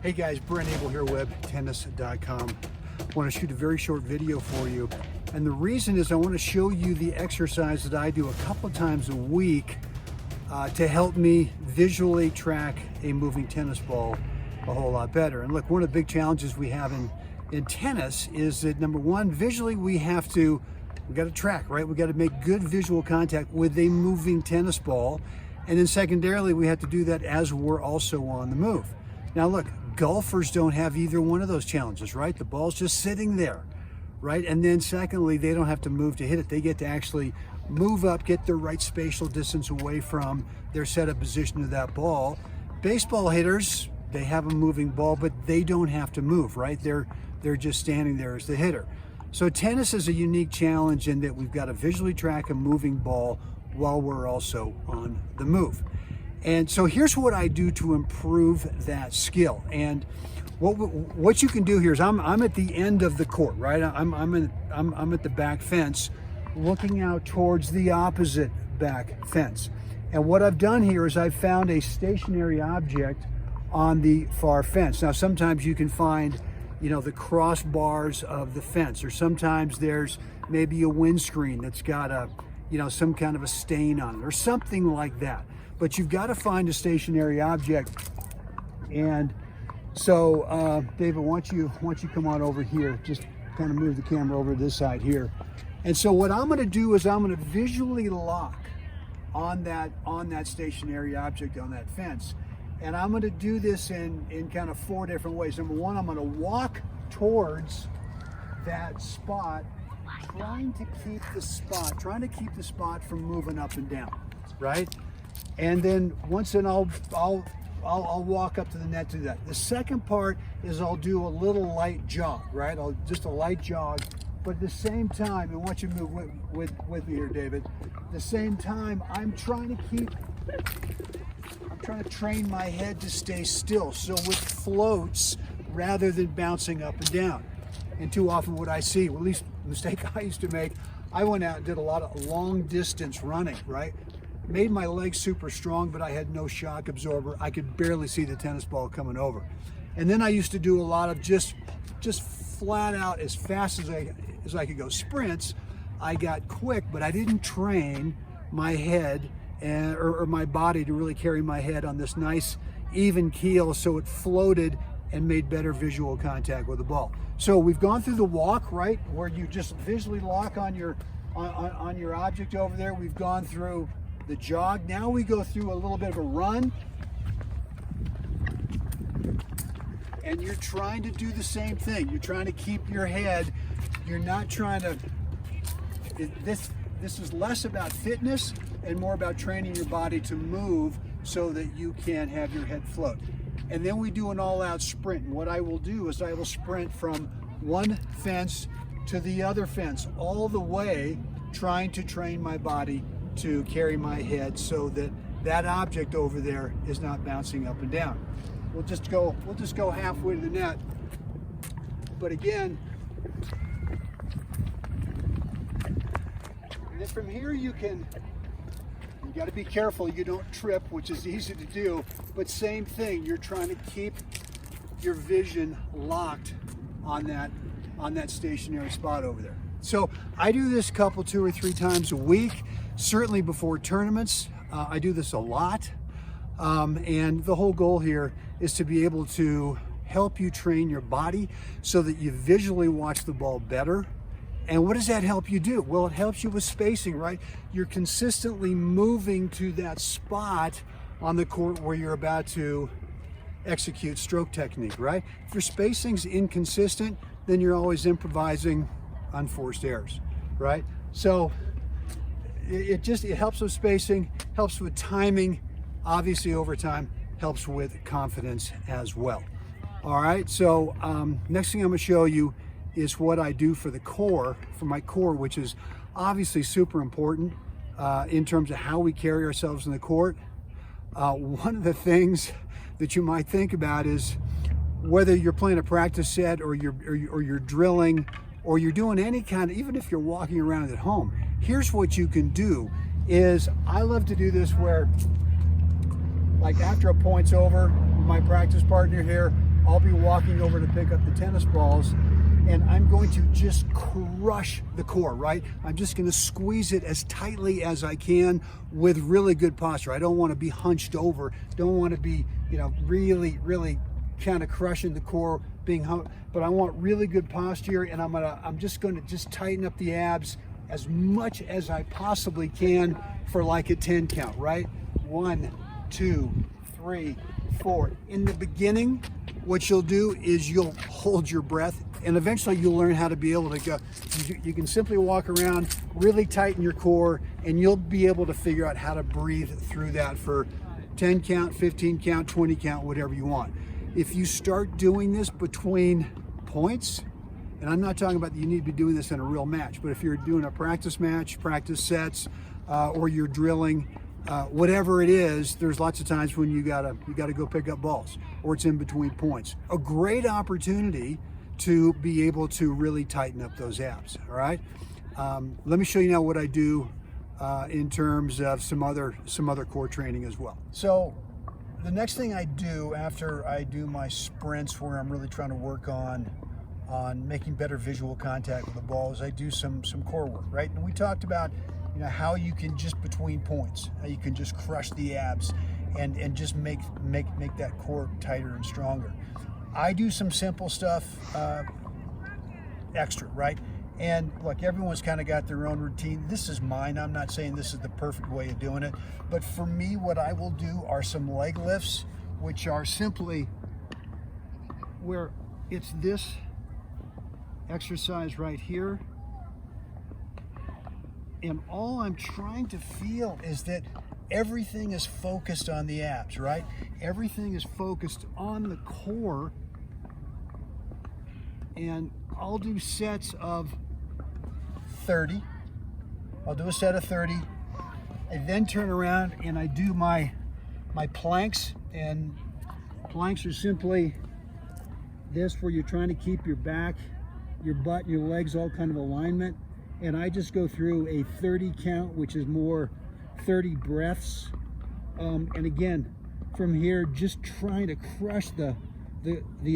Hey guys, Brent Abel here, webtennis.com. I want to shoot a very short video for you. And the reason is I want to show you the exercise that I do a couple times a week to help me visually track a moving tennis ball a whole lot better. And look, one of the big challenges we have in tennis is that number one, visually we got to track, right? We got to make good visual contact with a moving tennis ball. And then secondarily, we have to do that as we're also on the move. Now look, golfers don't have either one of those challenges, right? The ball's just sitting there, right? And then secondly, they don't have to move to hit it. They get to actually move up, get the right spatial distance away from their setup position of that ball. Baseball hitters, they have a moving ball, but they don't have to move, right? They're just standing there as the hitter. So tennis is a unique challenge in that we've got to visually track a moving ball while we're also on the move. And so here's what I do to improve that skill. And what you can do here is I'm at the end of the court, right? I'm at the back fence, looking out towards the opposite back fence. And what I've done here is I've found a stationary object on the far fence. Now sometimes you can find, you know, the crossbars of the fence, or sometimes there's maybe a windscreen that's got a, you know, some kind of a stain on it or something like that. But you've got to find a stationary object. And so, David, why don't you come on over here? Just kind of move the camera over to this side here. And so what I'm going to do is I'm going to visually lock on that stationary object on that fence. And I'm going to do this in kind of four different ways. Number one, I'm going to walk towards that spot, trying to keep the spot from moving up and down, right? And then I'll walk up to the net to do that. The second part is I'll do a little light jog, right? Just a light jog, but at the same time, and once you move with me here, David, at the same time, I'm trying to train my head to stay still. So with floats rather than bouncing up and down. And too often what I see, well, at least the mistake I used to make, I went out and did a lot of long distance running, right? Made my legs super strong, but I had no shock absorber. I could barely see the tennis ball coming over. And then I used to do a lot of just flat out as fast as I could go sprints. I got quick, but I didn't train my head or my body to really carry my head on this nice even keel, so it floated and made better visual contact with the ball. So we've gone through the walk, right, where you just visually lock on your object over there. We've gone through the jog. Now we go through a little bit of a run, and you're trying to do the same thing. You're trying to keep your head. You're not trying to. This is less about fitness and more about training your body to move so that you can have your head float. And then we do an all-out sprint. And what I will do is I will sprint from one fence to the other fence, all the way, trying to train my body to carry my head so that that object over there is not bouncing up and down. We'll just go halfway to the net. But again, and then from here you got to be careful you don't trip, which is easy to do, but same thing, you're trying to keep your vision locked on that stationary spot over there. So I do this two or three times a week, certainly before tournaments. I do this a lot. And the whole goal here is to be able to help you train your body so that you visually watch the ball better. And what does that help you do? Well, it helps you with spacing, right? You're consistently moving to that spot on the court where you're about to execute stroke technique, right? If your spacing's inconsistent, then you're always improvising unforced errors, right? So it helps with spacing, helps with timing, obviously over time, helps with confidence as well. All right, so next thing I'm gonna show you is what I do for my core, which is obviously super important in terms of how we carry ourselves in the court. One of the things that you might think about is whether you're playing a practice set or you're drilling or you're doing any kind of, even if you're walking around at home, here's what you can do is, I love to do this where, like after a point's over, my practice partner here, I'll be walking over to pick up the tennis balls, and I'm going to just crush the core, right? I'm just going to squeeze it as tightly as I can with really good posture. I don't want to be hunched over, don't want to be, really kind of crushing the core, but I want really good posture, and I'm just going to tighten up the abs as much as I possibly can for like a 10 count, right? 1, 2, 3, 4. In the beginning, what you'll do is you'll hold your breath, and eventually you'll learn how to be able to go. You can simply walk around, really tighten your core, and you'll be able to figure out how to breathe through that for 10 count, 15 count, 20 count, whatever you want. If you start doing this between points, and I'm not talking about you need to be doing this in a real match, but if you're doing a practice match, practice sets, or you're drilling, whatever it is, there's lots of times when you gotta go pick up balls, or it's in between points. A great opportunity to be able to really tighten up those abs. All right. Let me show you now what I do in terms of some other core training as well. So the next thing I do after I do my sprints, where I'm really trying to work on making better visual contact with the ball, is I do some core work, right? And we talked about how you can just between points, how you can just crush the abs and just make that core tighter and stronger. I do some simple stuff extra, right? And look, everyone's kind of got their own routine. This is mine. I'm not saying this is the perfect way of doing it, but for me, what I will do are some leg lifts, which are simply where it's this exercise right here. And all I'm trying to feel is that everything is focused on the abs, right? Everything is focused on the core. And I'll do sets of 30. I'll do a set of 30. I then turn around and I do my planks. And planks are simply this, where you're trying to keep your back, your butt, and your legs all kind of alignment. And I just go through a 30 count, which is more 30 breaths. And again, from here, just trying to crush the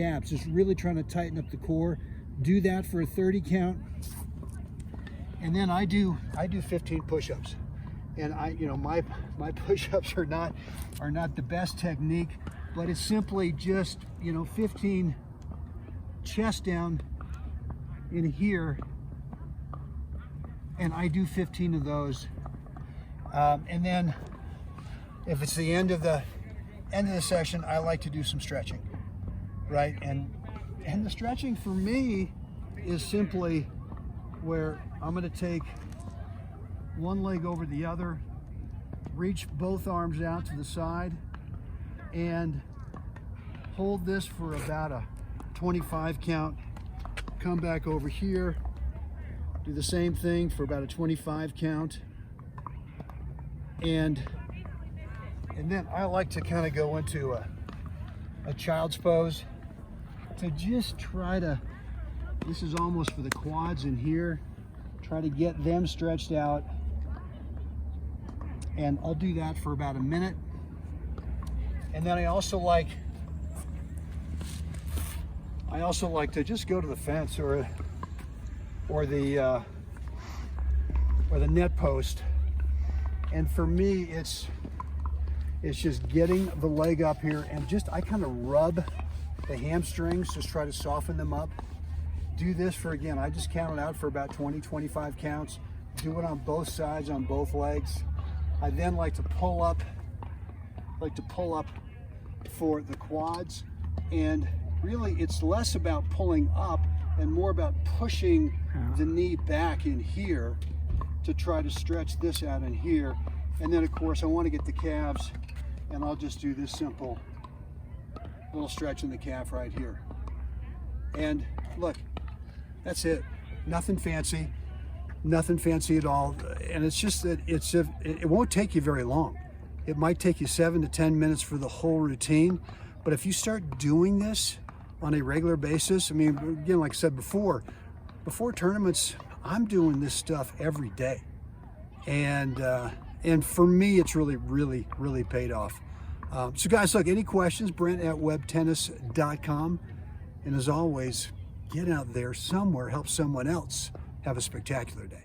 abs, just really trying to tighten up the core. Do that for a 30 count. And then I do 15 push-ups. And my push-ups are not the best technique, but it's simply just 15 chest down in here, and I do 15 of those. And then if it's the end of the session, I like to do some stretching, right? And the stretching for me is simply where I'm going to take one leg over the other, reach both arms out to the side, and hold this for about a 25 count. Come back over here, do the same thing for about a 25 count. And then I like to kind of go into a child's pose to just try to, this is almost for the quads in here, try to get them stretched out. And I'll do that for about a minute. And then I also like to just go to the fence or the net post. And for me, it's just getting the leg up here, and I kind of rub the hamstrings, just try to soften them up. Do this for, again, I just count it out for about 20, 25 counts. Do it on both sides, on both legs. I then like to pull up for the quads, and really it's less about pulling up and more about pushing the knee back in here to try to stretch this out in here. And then of course I want to get the calves, and I'll just do this simple little stretch in the calf right here. And look, that's it. Nothing fancy at all. And it's just that it won't take you very long. It might take you 7 to 10 minutes for the whole routine. But if you start doing this on a regular basis, I mean, again, like I said before tournaments, I'm doing this stuff every day. And for me, it's really paid off. So guys, look, any questions, Brent at webtennis.com. And as always, get out there somewhere, help someone else have a spectacular day.